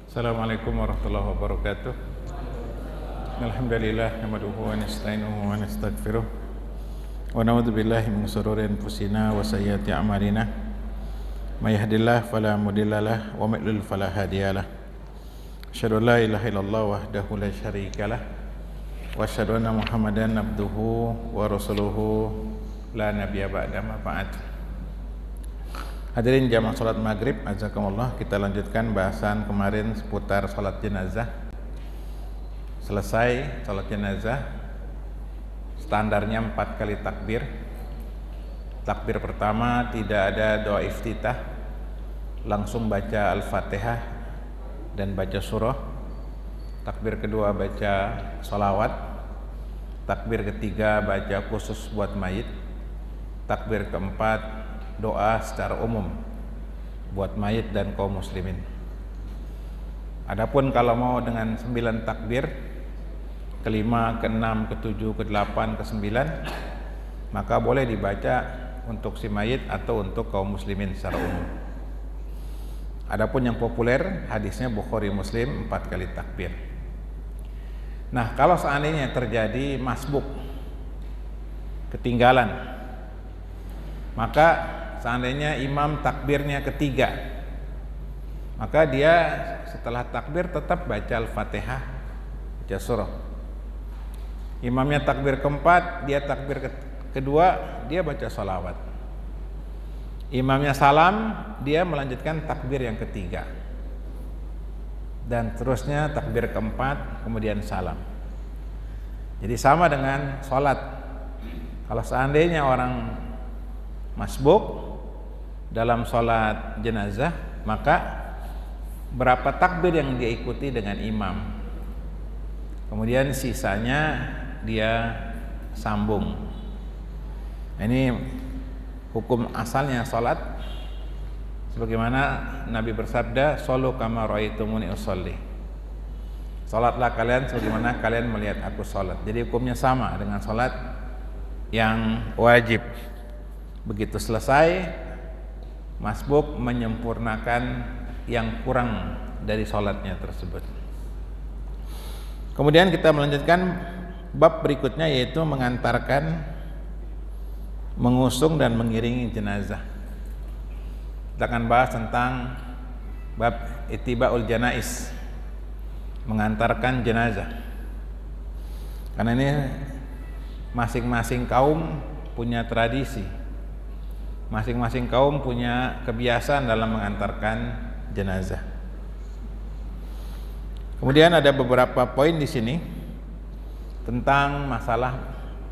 Assalamualaikum warahmatullahi wabarakatuh. Alhamdulillah nahmaduhu wa nasta'inuhu wa nastaghfiruh wa na'udzu billahi min shururi anfusina wa sayyiati a'malina. May yahdihillahu fala mudhillalah wa may yudlil fala hadiyalah. Asyhadu an la ilaha illallah wahdahu la syarikalah wa asyhadu anna Muhammadan abduhu wa rasuluhu la nabiyya ba'da ma ba'd. Hadirin jamaah salat maghrib, azakumullah. Kita lanjutkan bahasan kemarin seputar salat jenazah. Selesai salat jenazah, standarnya 4 kali takbir. Takbir pertama tidak ada doa iftitah, langsung baca Al-Fatihah dan baca surah. Takbir kedua baca sholawat. Takbir ketiga baca khusus buat mayit. Takbir keempat doa secara umum buat mayit dan kaum muslimin. Adapun kalau mau dengan 9 takbir, kelima, keenam, ketujuh, kedelapan, kesembilan, maka boleh dibaca untuk si mayit atau untuk kaum muslimin secara umum. Adapun yang populer hadisnya Bukhari Muslim 4 kali takbir. Nah, kalau seandainya terjadi masbuk, ketinggalan, maka seandainya imam takbirnya ketiga, maka dia setelah takbir tetap baca Al-Fatihah, baca surah. Imamnya takbir keempat, dia takbir kedua, dia baca sholawat. Imamnya salam, dia melanjutkan takbir yang ketiga, dan terusnya takbir keempat, kemudian salam. Jadi sama dengan sholat. Kalau seandainya orang masbuk dalam sholat jenazah, maka berapa takbir yang dia ikuti dengan imam, kemudian sisanya dia sambung. Ini hukum asalnya sholat, sebagaimana Nabi bersabda, "Shollu kama ra'aitumuni usolli." Sholatlah kalian sebagaimana kalian melihat aku sholat. Jadi hukumnya sama dengan sholat yang wajib. Begitu selesai, masbuk menyempurnakan yang kurang dari sholatnya tersebut. Kemudian kita melanjutkan bab berikutnya, yaitu mengantarkan, mengusung dan mengiringi jenazah. Kita akan bahas tentang bab ittiba'ul janaiz, mengantarkan jenazah. Karena ini masing-masing kaum punya tradisi, masing-masing kaum punya kebiasaan dalam mengantarkan jenazah. Kemudian ada beberapa poin di sini tentang masalah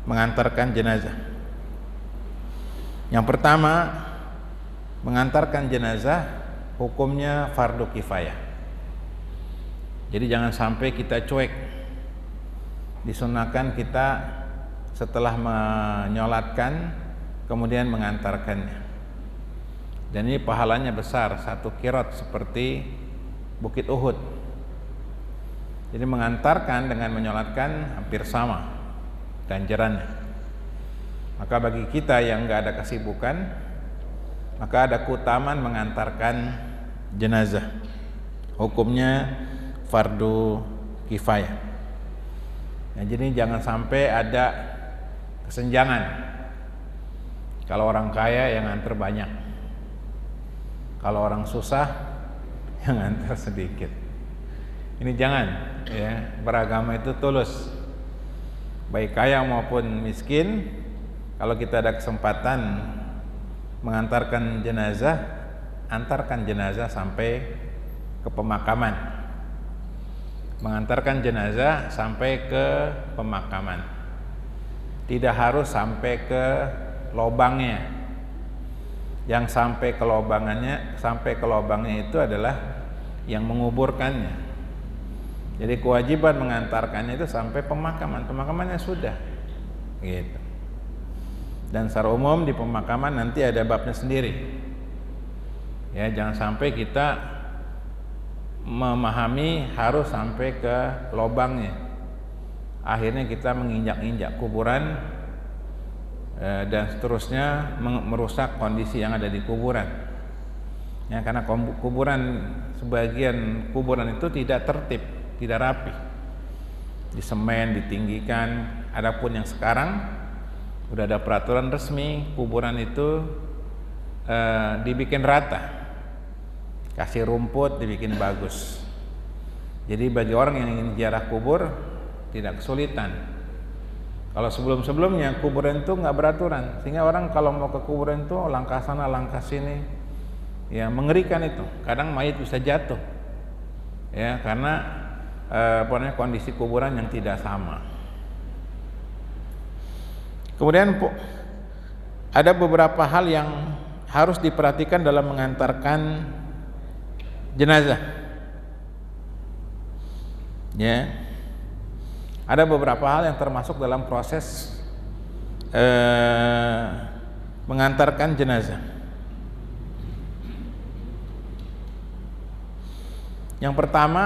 mengantarkan jenazah. Yang pertama, mengantarkan jenazah hukumnya fardu kifayah. Jadi jangan sampai kita cuek. Disunahkan kita setelah menyolatkan kemudian mengantarkannya, dan ini pahalanya besar, 1 qirat seperti Bukit Uhud. Jadi mengantarkan dengan menyolatkan hampir sama ganjarannya. Maka bagi kita yang enggak ada kesibukan, maka ada keutamaan mengantarkan jenazah. Hukumnya fardu kifayah. Nah, jadi jangan sampai ada kesenjangan. Kalau orang kaya yang nganter banyak, kalau orang susah yang nganter sedikit. Ini jangan, ya. Beragama itu tulus, baik kaya maupun miskin. Kalau kita ada kesempatan mengantarkan jenazah, antarkan jenazah sampai ke pemakaman. Mengantarkan jenazah sampai ke pemakaman, tidak harus sampai ke lobangnya. Yang sampai ke lobangnya itu adalah yang menguburkannya. Jadi kewajiban mengantarkannya itu sampai pemakaman. Pemakamannya sudah, gitu. Dan secara umum di pemakaman nanti ada babnya sendiri. Ya, jangan sampai kita memahami harus sampai ke lobangnya. Akhirnya kita menginjak-injak kuburan dan seterusnya, merusak kondisi yang ada di kuburan. Ya, karena sebagian kuburan itu tidak tertib, tidak rapi, disemen, ditinggikan. Adapun yang sekarang udah ada peraturan resmi, kuburan itu dibikin rata, kasih rumput, dibikin bagus. Jadi bagi orang yang ingin ziarah kubur tidak kesulitan. Kalau sebelum-sebelumnya kuburan itu nggak beraturan, sehingga orang kalau mau ke kuburan itu langkah sana langkah sini, ya mengerikan itu. Kadang mayat bisa jatuh, ya karena kondisi kuburan yang tidak sama. Kemudian ada beberapa hal yang harus diperhatikan dalam mengantarkan jenazah. Ya. Ada beberapa hal yang termasuk dalam proses mengantarkan jenazah. Yang pertama,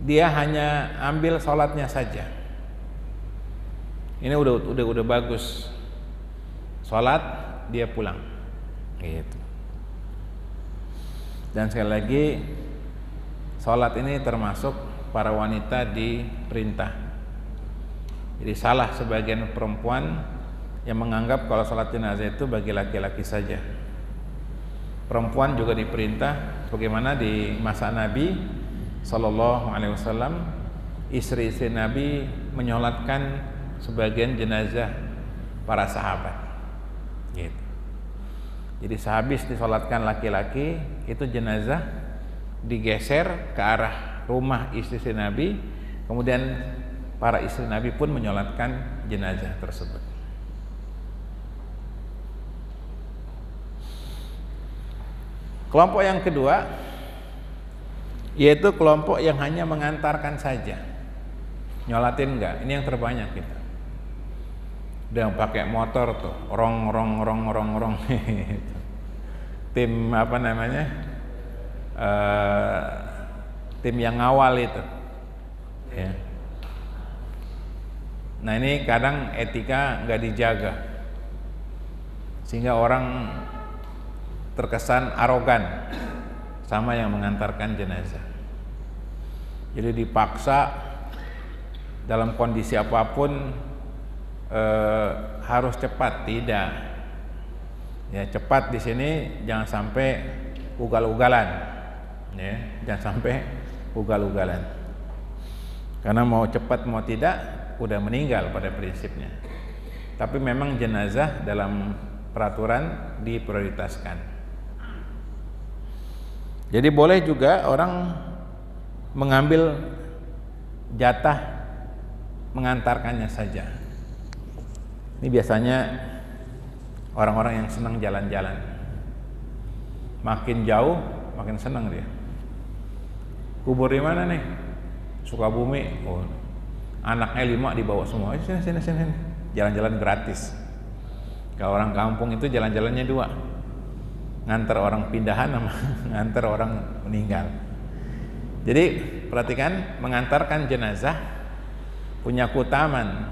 dia hanya ambil sholatnya saja. Ini udah bagus. Sholat, dia pulang. Gitu. Dan sekali lagi, sholat ini termasuk para wanita diperintah. Jadi salah sebagian perempuan yang menganggap kalau sholat jenazah itu bagi laki-laki saja. Perempuan juga diperintah, bagaimana di masa Nabi Sallallahu Alaihi Wasallam, istri-istri Nabi menyolatkan sebagian jenazah para sahabat. Gitu. Jadi sehabis disolatkan laki-laki, itu jenazah digeser ke arah rumah istri Nabi, kemudian para istri Nabi pun menyolatkan jenazah tersebut. Kelompok yang kedua yaitu kelompok yang hanya mengantarkan saja, nyolatin enggak. Ini yang terbanyak kita. Udah pakai motor tuh, rong. Tim apa namanya? Tim yang ngawal itu, ya. Nah ini kadang etika nggak dijaga, sehingga orang terkesan arogan sama yang mengantarkan jenazah. Jadi dipaksa dalam kondisi apapun harus cepat, tidak. Ya cepat di sini jangan sampai ugal-ugalan, ya jangan sampai ugal-ugalan. Karena mau cepat mau tidak udah meninggal pada prinsipnya. Tapi memang jenazah dalam peraturan diprioritaskan. Jadi boleh juga orang mengambil jatah mengantarkannya saja. Ini biasanya orang-orang yang senang jalan-jalan. Makin jauh makin senang dia. Kubur di mana nih? Sukabumi. Oh, anaknya 5 dibawa semua. Sini. Jalan-jalan gratis. Kalau orang kampung itu jalan-jalannya 2. Ngantar orang pindahan sama ngantar orang meninggal. Jadi perhatikan, mengantarkan jenazah punya keutamaan,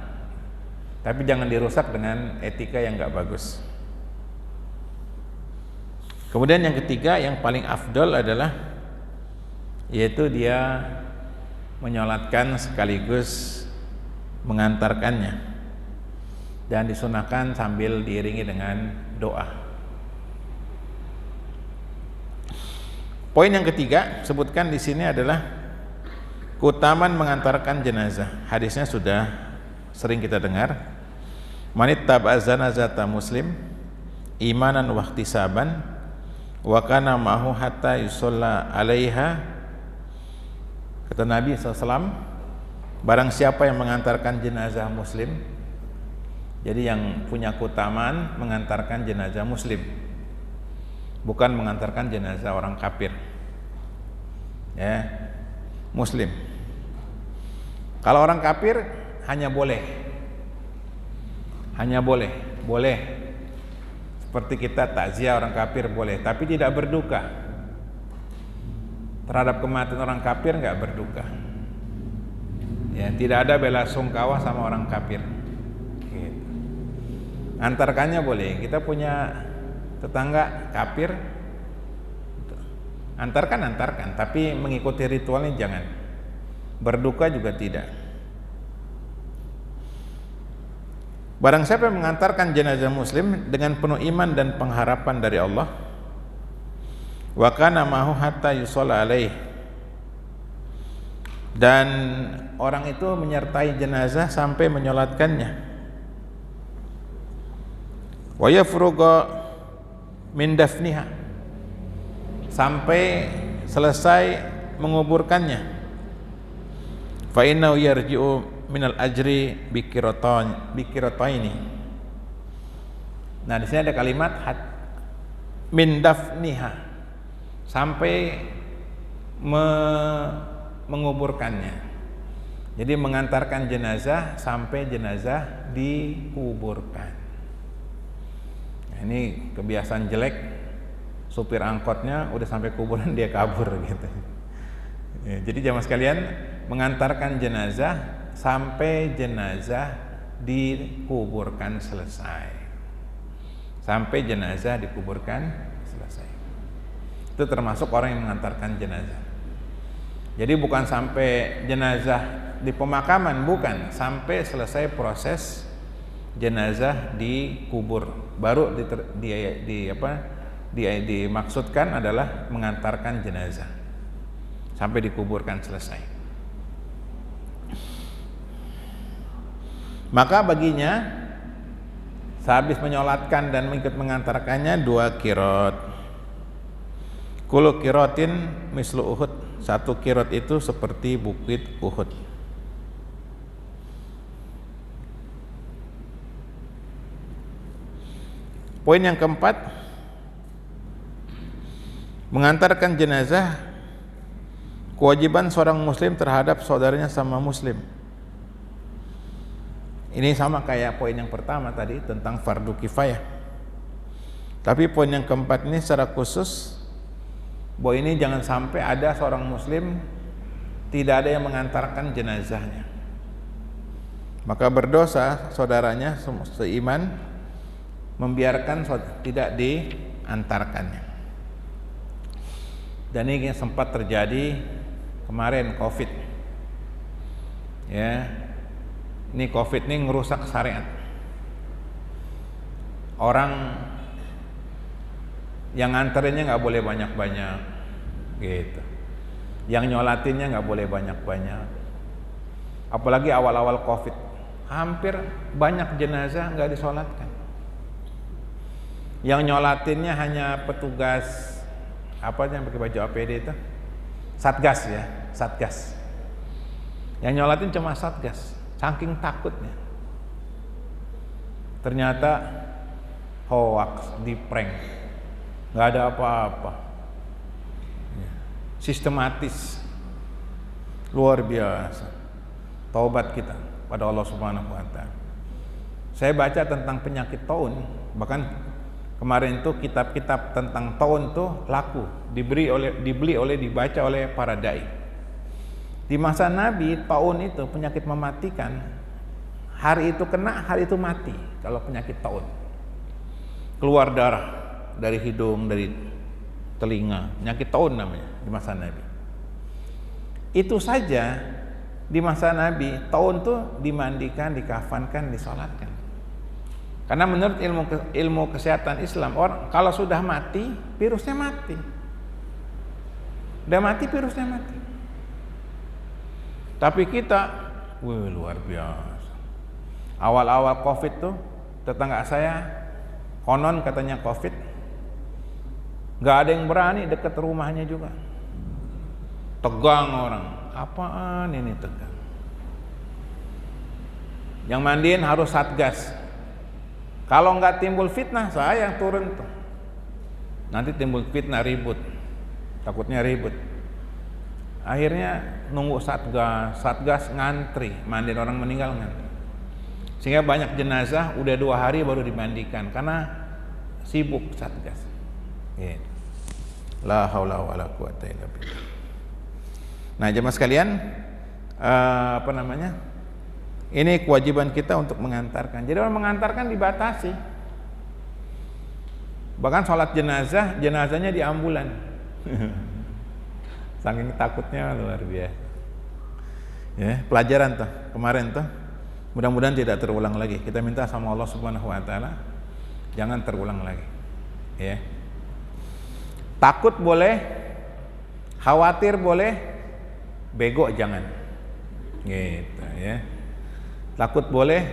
tapi jangan dirusak dengan etika yang enggak bagus. Kemudian yang ketiga yang paling afdol adalah yaitu dia menyolatkan sekaligus mengantarkannya, dan disunahkan sambil diiringi dengan doa. Poin yang ketiga sebutkan di sini adalah keutamaan mengantarkan jenazah. Hadisnya sudah sering kita dengar. Manittaba zanazata muslim imanan wa ihtisaban wa kana ma'ahu hatta yusalla 'alaiha. Kata Nabi SAW, barang siapa yang mengantarkan jenazah muslim, jadi yang punya keutamaan mengantarkan jenazah muslim, bukan mengantarkan jenazah orang kafir, ya, muslim. Kalau orang kafir hanya boleh seperti kita takziah orang kafir boleh, tapi tidak berduka. Terhadap kematian orang kafir nggak berduka, ya tidak ada bela sungkawa sama orang kafir. Gitu. Antarkannya boleh. Kita punya tetangga kafir, Antarkan, tapi mengikuti ritualnya jangan. Berduka juga tidak. Barang siapa yang mengantarkan jenazah muslim dengan penuh iman dan pengharapan dari Allah, wa kana ma'hu hatta yusalla alaih, dan orang itu menyertai jenazah sampai menyolatkannya, wa yafruga min dafniha, sampai selesai menguburkannya, fa innahu yarji'u minal ajri bikirataini. Nah, di sini ada kalimat min dafniha, sampai menguburkannya. Jadi mengantarkan jenazah sampai jenazah dikuburkan. Nah, ini kebiasaan jelek supir angkotnya udah sampai kuburan dia kabur gitu. Ya, jadi jamaah sekalian, mengantarkan jenazah sampai jenazah dikuburkan selesai. Sampai jenazah dikuburkan selesai. Itu termasuk orang yang mengantarkan jenazah. Jadi bukan sampai jenazah di pemakaman, bukan, sampai selesai proses jenazah dikubur. Baru dimaksudkan adalah mengantarkan jenazah sampai dikuburkan selesai. Maka baginya sehabis menyolatkan dan ikut mengantarkannya 2 qiraat. Kullu qiraatin mislu Uhud, 1 qiraat itu seperti bukit Uhud. Poin yang keempat, mengantarkan jenazah kewajiban seorang muslim terhadap saudaranya sama muslim. Ini sama kayak poin yang pertama tadi tentang fardu kifayah. Tapi poin yang keempat ini secara khusus, bahwa ini jangan sampai ada seorang muslim tidak ada yang mengantarkan jenazahnya. Maka berdosa saudaranya seiman membiarkan tidak diantarkannya. Dan ini sempat terjadi kemarin Covid. Ya. Ini Covid ini ngerusak syariat. Orang yang nganterinnya nggak boleh banyak-banyak, gitu. Yang nyolatinnya nggak boleh banyak-banyak. Apalagi awal-awal Covid, hampir banyak jenazah nggak disolatkan. Yang nyolatinnya hanya petugas apa yang pakai baju APD itu? Satgas ya, Satgas. Yang nyolatin cuma Satgas. Saking takutnya, ternyata hoax, di prank, nggak ada apa-apa, sistematis, luar biasa. Taubat kita pada Allah Subhanahu Wa Taala. Saya baca tentang penyakit taun, bahkan kemarin itu kitab-kitab tentang taun tuh laku, dibaca oleh para dai. Di masa Nabi, taun itu penyakit mematikan. Hari itu kena, hari itu mati. Kalau penyakit taun, keluar darah dari hidung, dari telinga, penyakit taun namanya di masa Nabi. Itu saja di masa Nabi, taun tuh dimandikan, dikafankan, disolatkan. Karena menurut ilmu kesehatan Islam, orang kalau sudah mati, virusnya mati. Udah mati, virusnya mati. Tapi kita, luar biasa. Awal-awal Covid tuh, tetangga saya, konon katanya Covid, gak ada yang berani deket rumahnya juga. Tegang orang, apaan ini tegang? Yang mandiin harus Satgas. Kalau nggak timbul fitnah, saya yang turun tuh. Nanti timbul fitnah, ribut, takutnya ribut. Akhirnya nunggu Satgas ngantri, mandiin orang meninggal ngantri. Sehingga banyak jenazah udah 2 hari baru dimandikan karena sibuk Satgas. Gitu. La haula wala quwata illa billah. Nah, jemaah sekalian, ini kewajiban kita untuk mengantarkan. Jadi orang mengantarkan dibatasi. Bahkan sholat jenazahnya di ambulan. Saking takutnya luar biasa. Ya, pelajaran tuh kemarin tuh. Mudah-mudahan tidak terulang lagi. Kita minta sama Allah Subhanahu wa taala jangan terulang lagi. Ya. Takut boleh, khawatir boleh, bego jangan. Gitu ya. Takut boleh,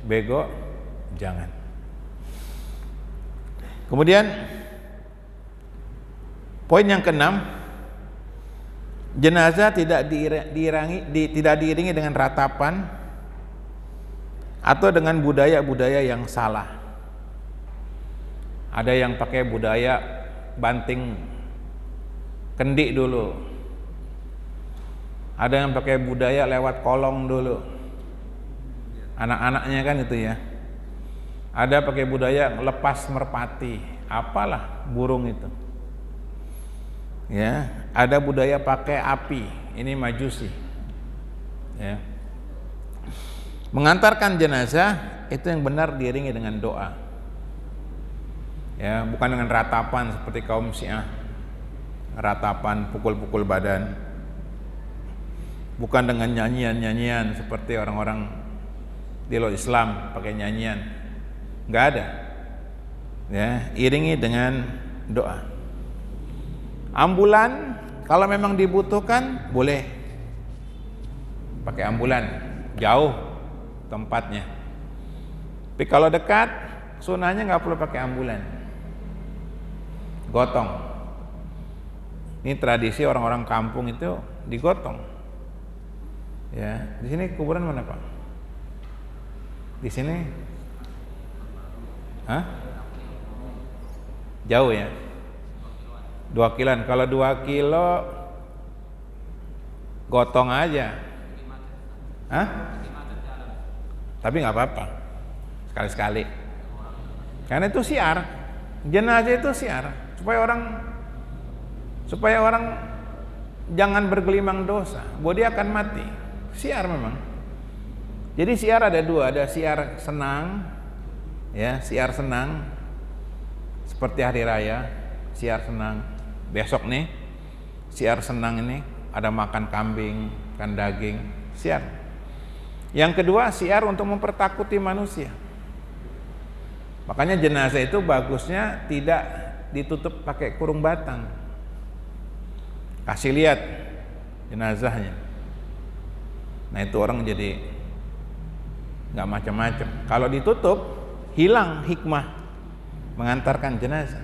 bego jangan. Kemudian poin yang keenam, jenazah tidak diiringi dengan ratapan atau dengan budaya-budaya yang salah. Ada yang pakai budaya banting kendi dulu. Ada yang pakai budaya lewat kolong dulu. Anak-anaknya kan itu ya. Ada pakai budaya lepas merpati, apalah burung itu. Ya, ada budaya pakai api, ini majusi. Ya. Mengantarkan jenazah itu yang benar diiringi dengan doa. Ya, bukan dengan ratapan seperti kaum Syiah. Ratapan pukul-pukul badan. Bukan dengan nyanyian-nyanyian seperti orang-orang di luar Islam pakai nyanyian. Enggak ada. Ya, iringi dengan doa. Ambulan kalau memang dibutuhkan boleh pakai ambulan, jauh tempatnya. Tapi kalau dekat, sunahnya nggak perlu pakai ambulan, gotong. Ini tradisi orang-orang kampung itu digotong. Ya, di sini kuburan mana Pak? Di sini? Hah? Jauh ya? 2 kiloan. Kalau 2 kilo gotong aja. Hah? Tapi nggak apa-apa, sekali-sekali. Karena itu syiar, jenazah itu syiar, supaya orang jangan bergelimang dosa, bahwa dia akan mati. Syiar memang. Jadi syiar ada dua, ada syiar senang, ya syiar senang, seperti hari raya, syiar senang. Besok nih, syiar senang ini ada makan kambing, makan daging, syiar. Yang kedua, syiar untuk mempertakuti manusia. Makanya jenazah itu bagusnya tidak ditutup pakai kurung batang. Kasih lihat jenazahnya. Nah itu orang jadi nggak macam-macam. Kalau ditutup, hilang hikmah mengantarkan jenazah.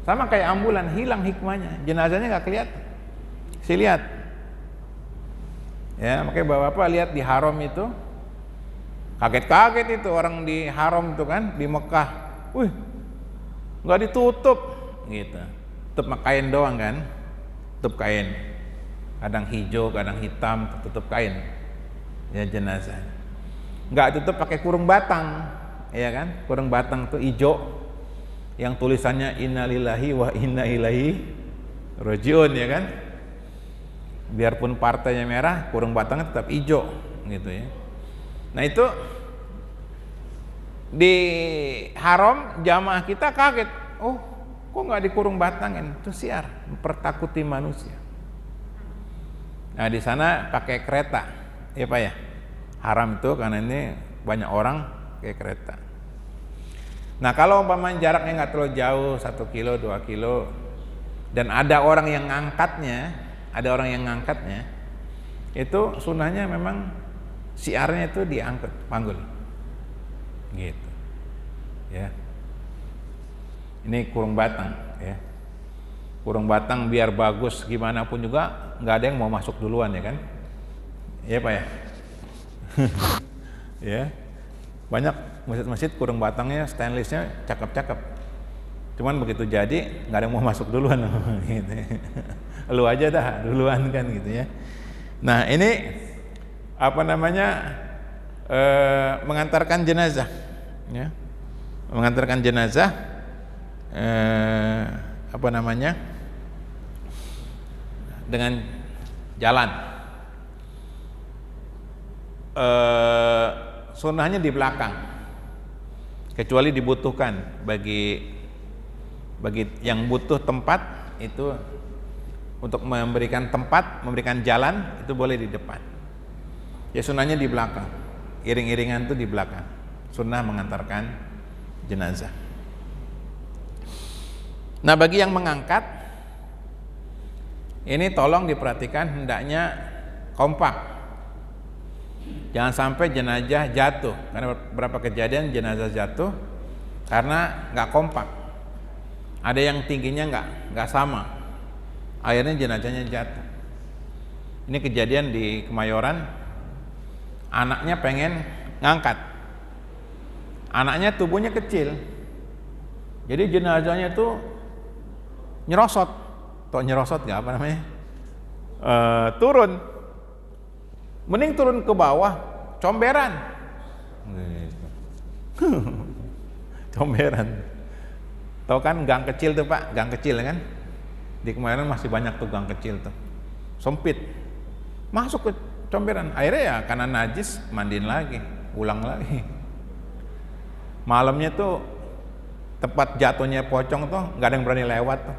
Sama kayak ambulan, hilang hikmahnya. Jenazahnya nggak kelihatan. Si lihat. Ya, makanya bapak-bapak lihat di haram itu, kaget-kaget itu orang di haram itu kan, di Mekah, wih, nggak ditutup, gitu, tutup kain doang kan, tutup kain, kadang hijau, kadang hitam, tutup kain, ya jenazah, nggak tutup pakai kurung batang, ya kan, kurung batang itu hijau, yang tulisannya innalillahi wa inna ilaihi rajiun, ya kan. Biarpun partainya merah, kurung batangnya tetap hijau gitu ya. Nah itu di haram jamaah kita kaget, oh kok nggak dikurung batangin? Itu syiar mempertakuti manusia. Nah di sana pakai kereta, ya Pak ya. Haram itu karena ini banyak orang pakai kereta. Nah kalau umpamanya jaraknya nggak terlalu jauh, 1 kilo, 2 kilo, dan ada orang yang ngangkatnya, itu sunnahnya memang syiarnya itu diangkat, panggul, gitu, ya. Ini kurung batang, ya. Kurung batang biar bagus gimana pun juga nggak ada yang mau masuk duluan, ya kan? Ya Pak ya. Ya, banyak masjid-masjid kurung batangnya stainlessnya cakep-cakep. Cuman begitu jadi nggak ada yang mau masuk duluan, gitu. Lu aja dah duluan kan gitu ya. Nah ini apa namanya, mengantarkan jenazah, ya. Mengantarkan jenazah, apa namanya, dengan jalan. Sunnahnya di belakang, kecuali dibutuhkan bagi yang butuh tempat itu untuk memberikan tempat, memberikan jalan, itu boleh di depan. Ya sunnahnya di belakang, iring-iringan itu di belakang. Sunnah mengantarkan jenazah. Nah, bagi yang mengangkat, ini tolong diperhatikan, hendaknya kompak. Jangan sampai jenazah jatuh, karena beberapa kejadian jenazah jatuh karena nggak kompak. Ada yang tingginya nggak sama, akhirnya jenazahnya jatuh. Ini kejadian di Kemayoran, anaknya pengen ngangkat, anaknya tubuhnya kecil, jadi jenazahnya tuh nyerosot, atau nyerosot nggak apa namanya, turun, mending turun ke bawah, comberan, comberan. Tahu kan gang kecil tuh Pak, gang kecil kan? Di Kemayoran masih banyak tuh gang kecil tuh, sempit, masuk ke comberan, akhirnya ya karena najis mandiin lagi, ulang lagi. Malamnya tuh tempat jatuhnya pocong tuh nggak ada yang berani lewat tuh.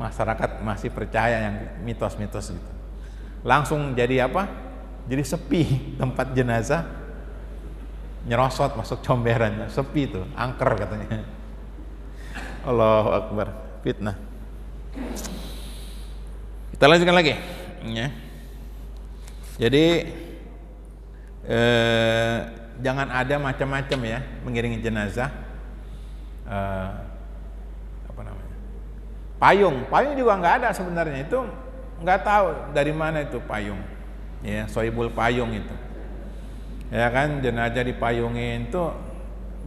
Masyarakat masih percaya yang mitos-mitos gitu. Langsung jadi apa? Jadi sepi tempat jenazah, nyerosot masuk comberan, sepi tuh, angker katanya. Allahu Akbar, fitnah. Kita lanjutkan lagi ya. Jadi jangan ada macam-macam ya mengiringi jenazah. Apa namanya? Payung juga nggak ada sebenarnya, itu nggak tahu dari mana itu payung. Ya, soibul payung itu. Ya kan, jenazah dipayungin tuh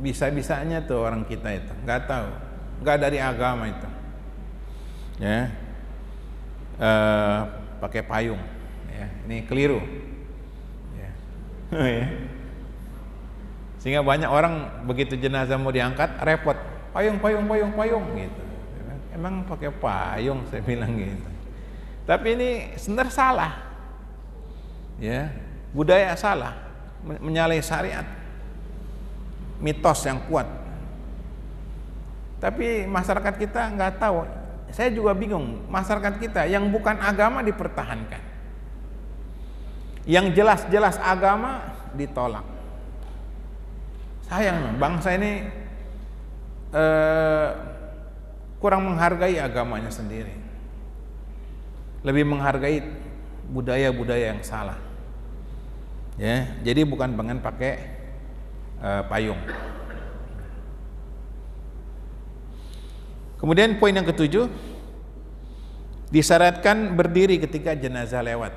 bisa-bisanya tuh orang kita itu, nggak tahu, nggak dari agama itu. Ya, pakai payung. Ya, ini keliru. Ya. Sehingga banyak orang begitu jenazah mau diangkat repot, payung gitu. Emang pakai payung, saya bilang gitu. Tapi ini sebenarnya salah. Ya, budaya salah, menyalahi syariat. Mitos yang kuat. Tapi masyarakat kita nggak tahu. Saya juga bingung, masyarakat kita yang bukan agama dipertahankan. Yang jelas-jelas agama ditolak. Sayang, bangsa ini kurang menghargai agamanya sendiri, lebih menghargai budaya-budaya yang salah. Ya, jadi bukan dengan pakai payung. Kemudian poin yang ketujuh, disyaratkan berdiri ketika jenazah lewat.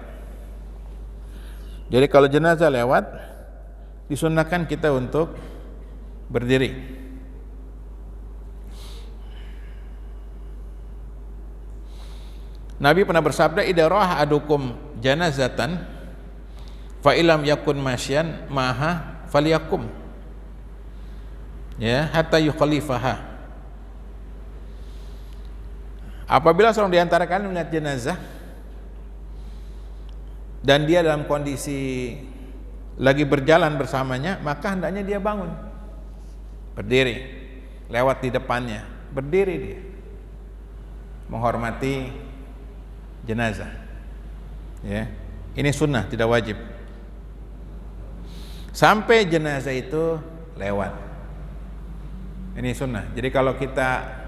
Jadi kalau jenazah lewat, disunnahkan kita untuk berdiri. Nabi pernah bersabda, idza ra'a adukum janazatan fa ilam yakun masyan maha falyakum, ya, hatta yukhalifaha. Apabila seorang di antara kalian melihat jenazah dan dia dalam kondisi lagi berjalan bersamanya, maka hendaknya dia bangun, berdiri, lewat di depannya, berdiri dia, menghormati jenazah. Ya, ini sunnah, tidak wajib. Sampai jenazah itu lewat, ini sunnah. Jadi kalau kita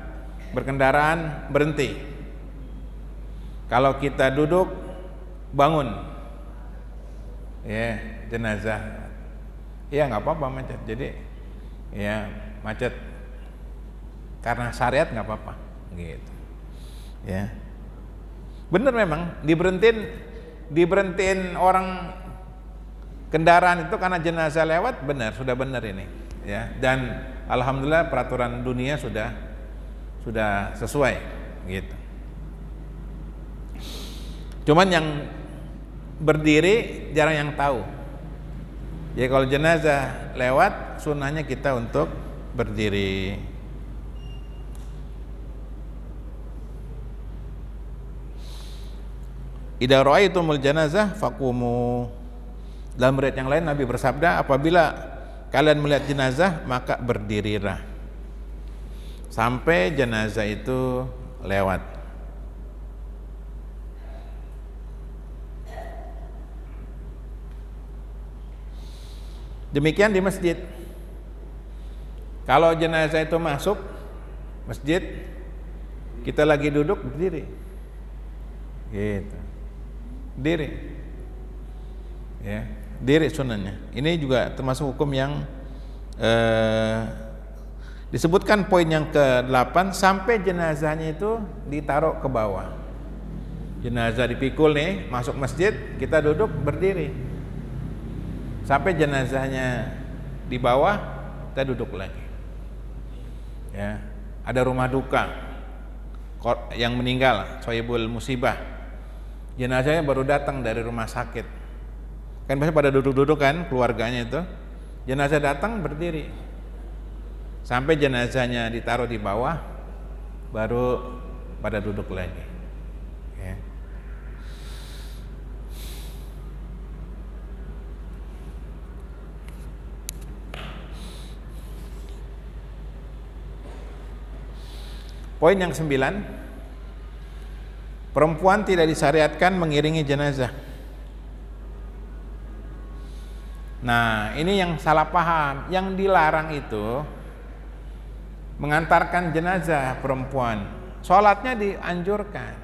berkendaraan berhenti, kalau kita duduk bangun, ya, jenazah, ya nggak apa-apa macet. Jadi ya macet karena syariat nggak apa-apa, gitu. Ya, bener memang diberhentiin orang kendaraan itu karena jenazah lewat, benar, sudah benar ini. Ya, dan alhamdulillah peraturan dunia sudah sesuai, gitu. Cuman yang berdiri jarang yang tahu. Jadi kalau jenazah lewat, sunnahnya kita untuk berdiri. Idza ra'aitumul janazah faqumu. Dalam riwayat yang lain Nabi bersabda, apabila kalian melihat jenazah maka berdirilah sampai jenazah itu lewat. Demikian di masjid. Kalau jenazah itu masuk masjid, kita lagi duduk berdiri. Gitu. Diri. Ya, diri sunahnya. Ini juga termasuk hukum yang disebutkan poin yang ke-8, sampai jenazahnya itu ditaruh ke bawah. Jenazah dipikul nih, masuk masjid, kita duduk berdiri. Sampai jenazahnya di bawah, kita duduk lagi. Ya, ada rumah duka yang meninggal, sohibul musibah. Jenazahnya baru datang dari rumah sakit. Kan biasanya pada duduk-duduk kan keluarganya itu. Jenazah datang berdiri. Sampai jenazahnya ditaruh di bawah, baru pada duduk lagi. Ya. Poin yang 9, perempuan tidak disyariatkan mengiringi jenazah. Nah, ini yang salah paham. Yang dilarang itu mengantarkan jenazah perempuan. Sholatnya dianjurkan.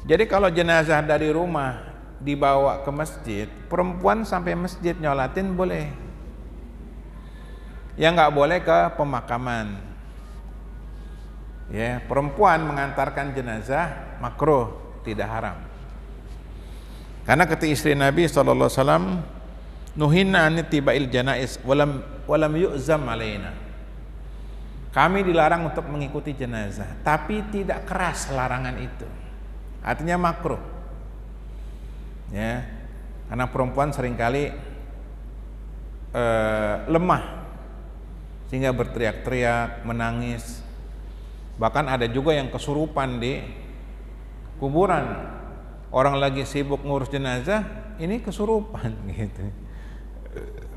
Jadi kalau jenazah dari rumah dibawa ke masjid, perempuan sampai masjid nyolatin boleh. Yang nggak boleh ke pemakaman. Ya, perempuan mengantarkan jenazah makruh, tidak haram. Karena kata istri Nabi SAW, nuhina an tibail janaiz walam yu'zam alaina. Kami dilarang untuk mengikuti jenazah, tapi tidak keras larangan itu. Artinya makruh. Ya, karena perempuan seringkali lemah sehingga berteriak-teriak, menangis. Bahkan ada juga yang kesurupan di kuburan. Orang lagi sibuk ngurus jenazah, ini kesurupan gitu.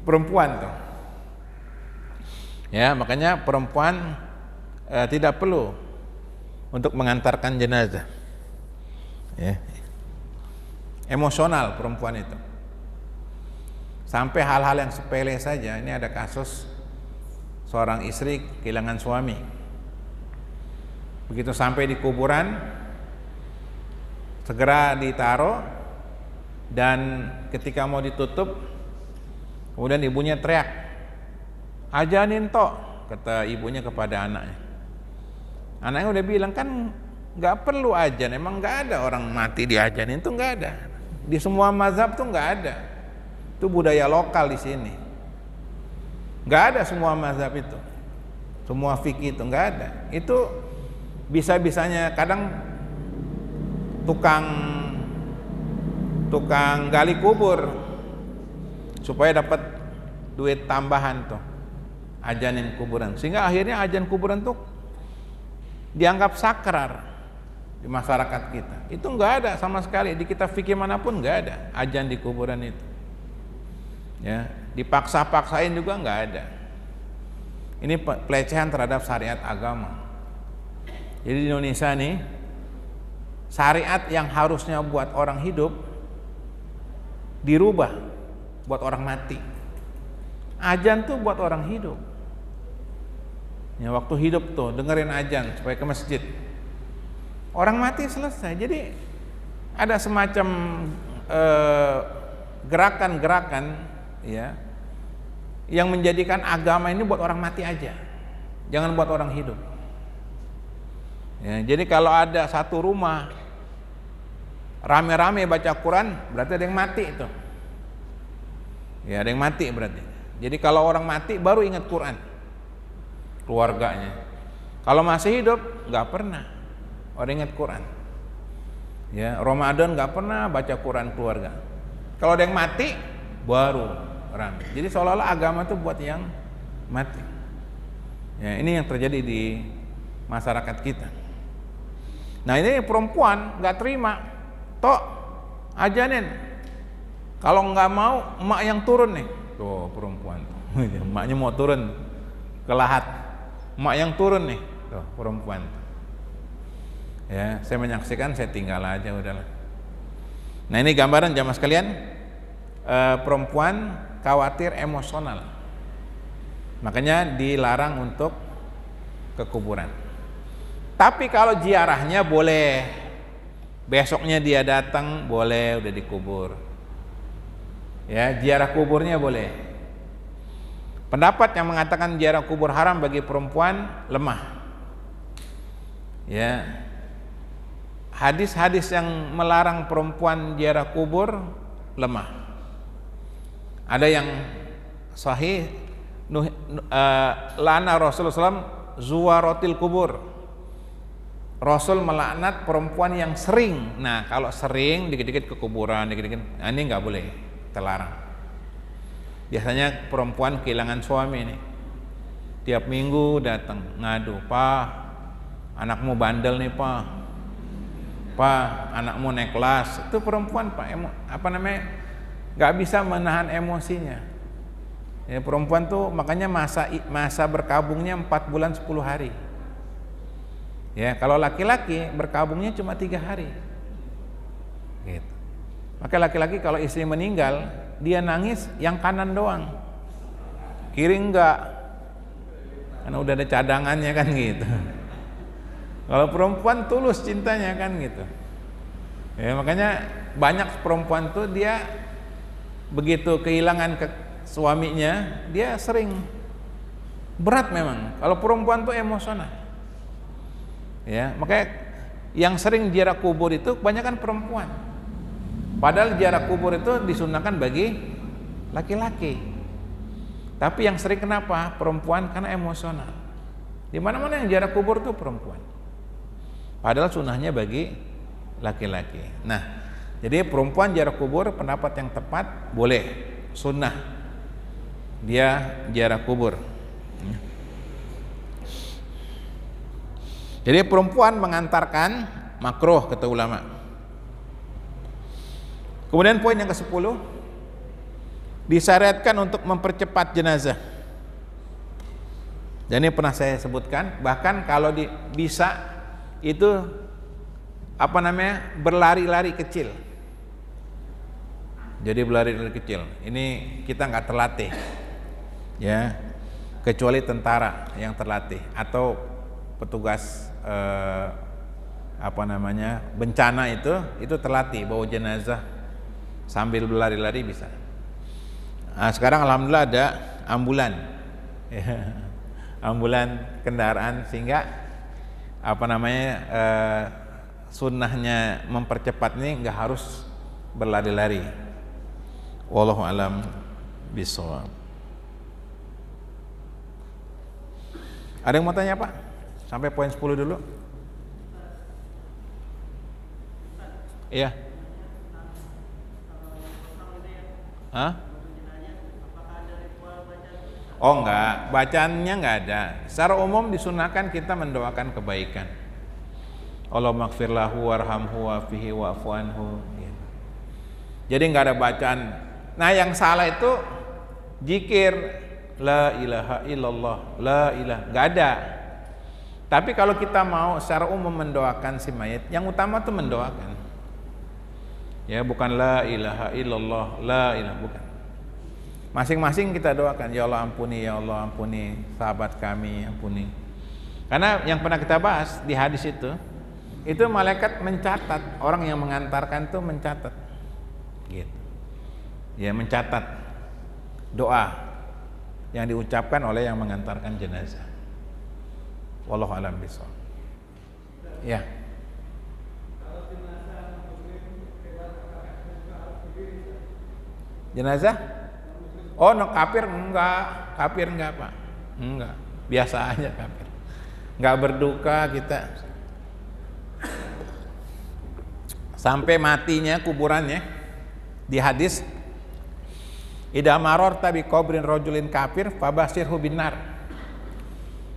Perempuan tuh. Ya, makanya perempuan tidak perlu untuk mengantarkan jenazah. Ya. Emosional perempuan itu. Sampai hal-hal yang sepele saja. Ini ada kasus seorang istri kehilangan suami. Begitu sampai di kuburan, segera ditaruh, dan ketika mau ditutup, kemudian ibunya teriak, ajanin tok, kata ibunya kepada anaknya. Anaknya udah bilang, kan nggak perlu ajan, emang nggak ada orang mati diajanin, itu nggak ada. Di semua mazhab tuh nggak ada. Itu budaya lokal di sini. Nggak ada semua mazhab itu, semua fikih itu nggak ada. Itu bisa-bisanya kadang tukang gali kubur supaya dapat duit tambahan tuh, ajanin kuburan, sehingga akhirnya ajan kuburan tuh dianggap sakral di masyarakat kita. Itu nggak ada sama sekali di kitab fikih manapun, nggak ada ajan di kuburan itu. Ya, dipaksa-paksain juga nggak ada. Ini pelecehan terhadap syariat agama. Jadi di Indonesia nih, syariat yang harusnya buat orang hidup dirubah buat orang mati. Ajan tuh buat orang hidup. Ya, waktu hidup tuh dengerin ajan supaya ke masjid. Orang mati selesai. Jadi ada semacam gerakan-gerakan ya yang menjadikan agama ini buat orang mati aja, jangan buat orang hidup. Ya, jadi kalau ada satu rumah rame-rame baca Quran, berarti ada yang mati itu. Ya, ada yang mati berarti. Jadi kalau orang mati baru ingat Quran, keluarganya. Kalau masih hidup nggak pernah orang ingat Quran. Ya, Ramadan nggak pernah baca Quran keluarga. Kalau ada yang mati baru rame. Jadi seolah-olah agama itu buat yang mati. Ya, ini yang terjadi di masyarakat kita. Nah, ini perempuan nggak terima, tok ajanin. Kalau nggak mau, emak yang turun nih. Tuh perempuan, emaknya mau turun ke lahat, emak yang turun nih. Tuh perempuan. Ya, saya menyaksikan, saya tinggal aja udahlah. Nah, ini gambaran jamaah sekalian, perempuan khawatir emosional. Makanya dilarang untuk ke kuburan. Tapi kalau ziarahnya boleh, besoknya dia datang boleh, udah dikubur. Ya, ziarah kuburnya boleh. Pendapat yang mengatakan ziarah kubur haram bagi perempuan lemah. Ya, hadis-hadis yang melarang perempuan ziarah kubur lemah. Ada yang sahih, lana Rasulullah SAW zuwaratil kubur. Rasul melaknat perempuan yang sering. Nah, kalau sering dikit-dikit ke kuburan, dikit-dikit, ini nggak boleh, terlarang. Biasanya perempuan kehilangan suami nih, tiap minggu datang ngadu, "Pak, anakmu bandel nih, Pak, anakmu naik kelas." Itu perempuan, Pak, nggak bisa menahan emosinya. Ya, perempuan tuh makanya masa berkabungnya 4 bulan 10 hari. Ya, kalau laki-laki berkabungnya cuma 3 hari. Gitu. Maka laki-laki kalau istri meninggal, dia nangis yang kanan doang, kiri enggak, karena udah ada cadangannya kan gitu. Kalau perempuan tulus cintanya kan gitu. Ya, makanya banyak perempuan tuh dia begitu kehilangan suaminya, dia sering berat memang. Kalau perempuan tuh emosional. Ya, makanya yang sering ziarah kubur itu kebanyakan perempuan. Padahal ziarah kubur itu disunahkan bagi laki-laki. Tapi yang sering kenapa? Perempuan, karena emosional. Di mana-mana yang ziarah kubur itu perempuan. Padahal sunahnya bagi laki-laki. Nah, jadi perempuan ziarah kubur pendapat yang tepat boleh, sunnah dia ziarah kubur. Jadi perempuan mengantarkan makruh kata ulama. Kemudian poin yang ke-10, disyariatkan untuk mempercepat jenazah. Dan ini pernah saya sebutkan, bahkan kalau bisa itu berlari-lari kecil. Jadi berlari-lari kecil. Ini kita nggak terlatih, ya, kecuali tentara yang terlatih atau petugas bencana itu terlatih bawa jenazah sambil berlari-lari bisa. Nah, sekarang alhamdulillah ada ambulan, ya, ambulan kendaraan, sehingga sunnahnya mempercepat ini nggak harus berlari-lari. Wallahu alam bishawab. Ada yang mau tanya, Pak? Sampai poin 10 dulu. Iya. Hah? Oh enggak, bacaannya enggak ada. Secara umum disunahkan kita mendoakan kebaikan. Allahumma ighfir lahu warhamhu wa'afihi wa'fu anhu. Jadi enggak ada bacaan. Nah, yang salah itu zikir la ilaha illallah, la ilaha, enggak ada. Tapi kalau kita mau secara umum mendoakan si mayit, yang utama tuh mendoakan. Ya, bukan la ilaha illallah, la ilaha, bukan. Masing-masing kita doakan, ya Allah ampuni sahabat kami, ampuni. Karena yang pernah kita bahas di hadis itu malaikat mencatat, orang yang mengantarkan itu mencatat. Gitu. Ya, mencatat doa yang diucapkan oleh yang mengantarkan jenazah. Wallahu a'lam bishawab. Ya. Jenazah? Oh, no, kafir enggak, Pak. Enggak. Biasa aja kafir. Enggak berduka kita. Sampai matinya kuburannya. Di hadis, idza mararta bi qabrin rajulin kafir fabashirhu binnar.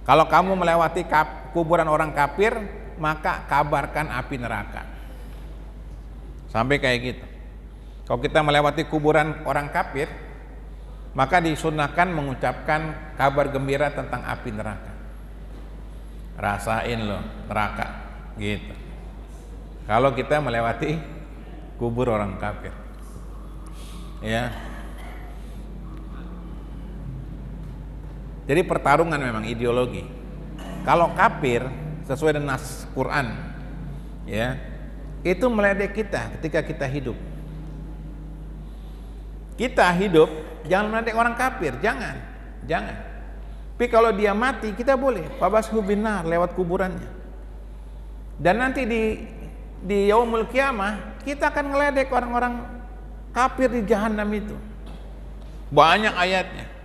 Kalau kamu melewati kuburan orang kafir, maka kabarkan api neraka. Sampai kayak gitu. Kalau kita melewati kuburan orang kafir, maka disunahkan mengucapkan kabar gembira tentang api neraka. Rasain loh neraka, gitu. Kalau kita melewati kubur orang kafir, ya. Jadi pertarungan memang ideologi. Kalau kafir sesuai dengan nas Quran, ya, itu meledek kita ketika kita hidup. Kita hidup jangan meledek orang kafir, jangan. Tapi kalau dia mati kita boleh fabashu binar lewat kuburannya. Dan nanti di yaumul kiamah kita akan meledek orang-orang kafir di jahanam itu. Banyak ayatnya.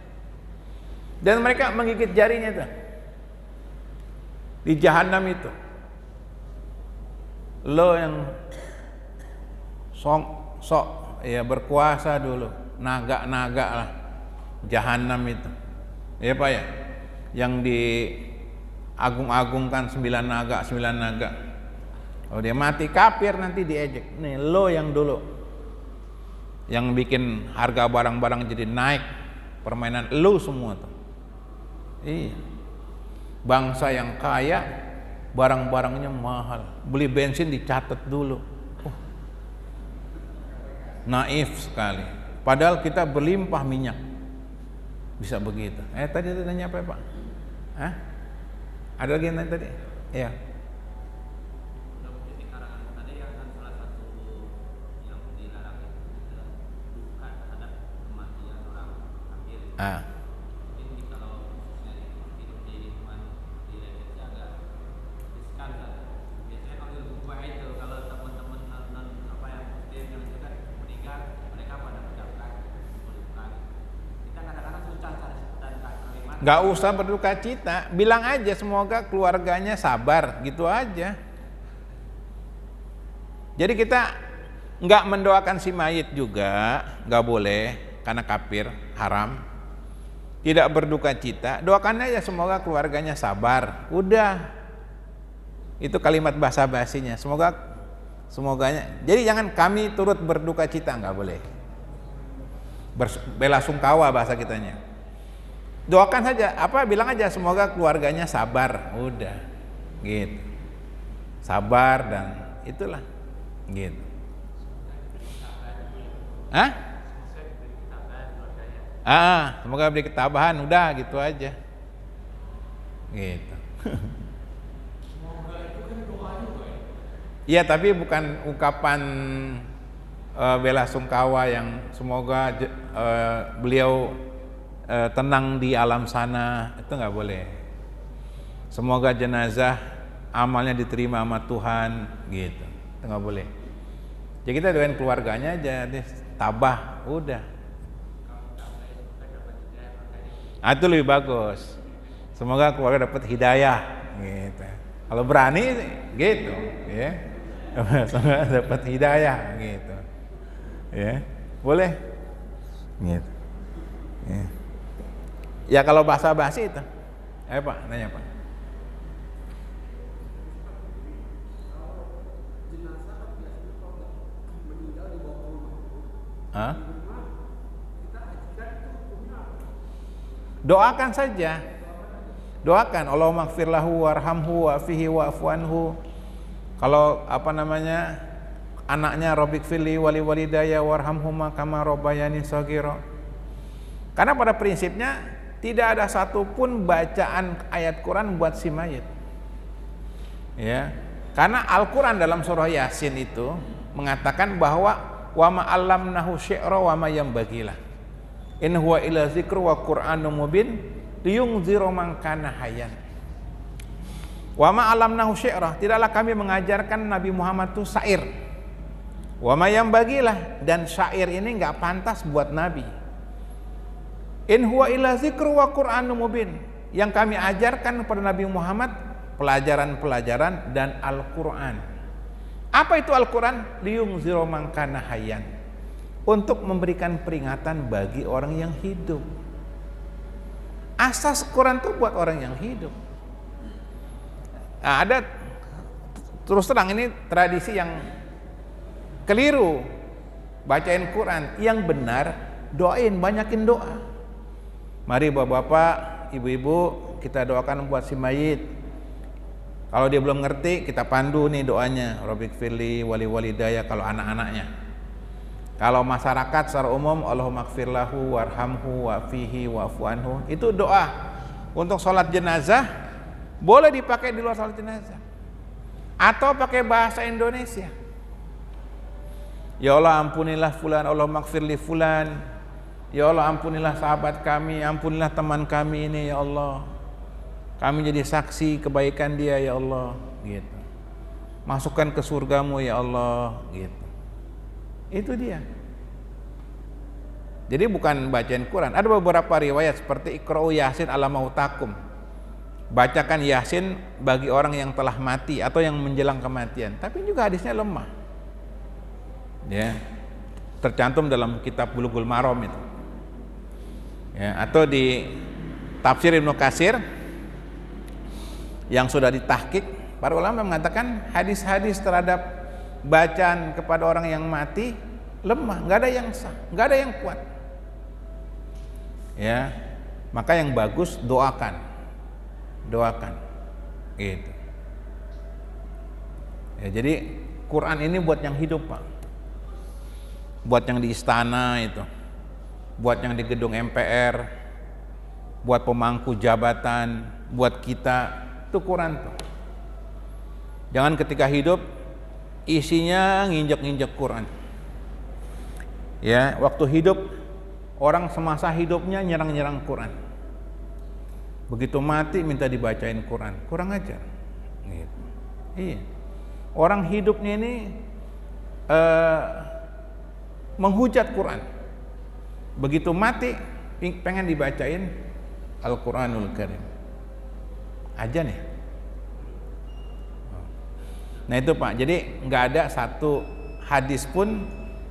Dan mereka menggigit jarinya tuh di jahanam itu. Lo yang sok ya berkuasa dulu, naga lah jahanam itu, ya Pak ya, yang diagung-agungkan 9 naga. Kalau dia mati kafir nanti diejek. Nih lo yang dulu yang bikin harga barang-barang jadi naik, permainan lo semua tuh. Iya, bangsa yang kaya barang-barangnya mahal, beli bensin dicatat dulu. Naif sekali, padahal kita berlimpah minyak bisa begitu. Tadi tanya apa ya Pak? Ada lagi yang nanya tadi? Iya. Gak usah berduka cita, bilang aja semoga keluarganya sabar, gitu aja. Jadi kita nggak mendoakan si mayit juga, nggak boleh karena kafir, haram. Tidak berduka cita, doakan aja semoga keluarganya sabar. Udah, itu kalimat basa-basinya. Semoganya. Jadi jangan kami turut berduka cita, nggak boleh. Bela sungkawa bahasa kitanya. Doakan saja, bilang aja semoga keluarganya sabar, udah, gitu. Sabar dan itulah, gitu. Semoga beri ketabahan, udah gitu aja, gitu. Semoga itu kan doa juga ya? Iya, tapi bukan ungkapan bela sungkawa yang semoga beliau tenang di alam sana, itu nggak boleh. Semoga jenazah amalnya diterima sama Tuhan, gitu, itu nggak boleh. Jadi kita doain keluarganya aja, deh, tabah, udah. Itu lebih bagus. Semoga keluarga dapat hidayah, gitu. Kalau berani, gitu, ya. Semoga dapat hidayah, gitu, ya, boleh, gitu, ya. Ya kalau basa-basi itu, Pak, nanya Pak. Doakan saja, doakan Allahumma ighfir lahu warhamhu wa'fihi wa'fu anhu. Kalau anaknya Rabbik firli wali walidayya warhamhuma kama rabbayani shaghira. Karena pada prinsipnya tidak ada satupun bacaan ayat Quran buat si mayit, ya. Karena Al-Quran dalam surah Yasin itu mengatakan bahwa wa ma 'allamnahu syi'ra wa ma yanbaghilah in huwa illa dzikru wa qur'anun mubin liyunziru man kana hayyan. Wa ma 'allamnahu syi'ra, tidaklah kami mengajarkan Nabi Muhammad itu syair. Wa ma yanbaghilah, dan syair ini enggak pantas buat Nabi. In huwa illa dzikru wa qur'anun mubin, yang kami ajarkan kepada Nabi Muhammad pelajaran-pelajaran dan Al-Qur'an. Apa itu Al-Qur'an? Liyunziru man kana hayyan, untuk memberikan peringatan bagi orang yang hidup. Asas Quran itu buat orang yang hidup. Nah, ada terus terang ini tradisi yang keliru, bacain Quran. Yang benar doain, banyakin doa. Mari bapak-bapak, ibu-ibu, kita doakan buat si mayit. Kalau dia belum ngerti, kita pandu nih doanya, Rabbik firli wali walidayya, kalau anak-anaknya. Kalau masyarakat secara umum, Allahumma ighfir lahu warhamhu wa'fihi wa'fu anhu, itu doa untuk sholat jenazah boleh dipakai di luar sholat jenazah, atau pakai bahasa Indonesia. Ya Allah ampunilah fulan, Allah maghfirli fulan. Ya Allah ampunilah sahabat kami, ampunilah teman kami ini ya Allah. Kami jadi saksi kebaikan dia ya Allah, gitu. Masukkan ke surgamu ya Allah, gitu. Itu dia. Jadi bukan bacaan Quran. Ada beberapa riwayat seperti Iqra'u Yasin ala mautakum. Bacakan Yasin bagi orang yang telah mati atau yang menjelang kematian. Tapi juga hadisnya lemah. Ya. Tercantum dalam kitab Bulughul Maram itu. Ya, atau di tafsir Ibnu Katsir yang sudah ditahqiq, para ulama mengatakan hadis-hadis terhadap bacaan kepada orang yang mati lemah, nggak ada yang sah, nggak ada yang kuat. Ya, maka yang bagus doakan, gitu. Ya, jadi Quran ini buat yang hidup Pak, buat yang di istana itu, buat yang di gedung MPR, buat pemangku jabatan, buat kita, itu Quran tuh. Jangan ketika hidup isinya nginjek-nginjek Quran. Ya, waktu hidup orang semasa hidupnya nyerang-nyerang Quran. Begitu mati minta dibacain Quran, kurang ajar. Gitu. Iya. Orang hidupnya ini menghujat Quran. Begitu mati pengen dibacain Al-Quranul Karim. Aja nih. Nah itu Pak, jadi nggak ada satu hadis pun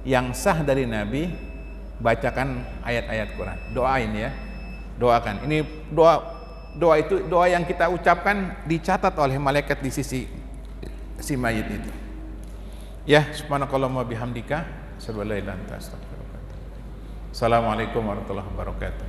yang sah dari Nabi bacakan ayat-ayat Quran. Doain ya, doakan. Ini doa itu doa yang kita ucapkan dicatat oleh malaikat di sisi si mayit itu. Ya, subhanakallahumma bihamdika, asyhadu an la ilaha illa anta astaghfiruka wa atubu ilaik. Assalamualaikum warahmatullahi wabarakatuh.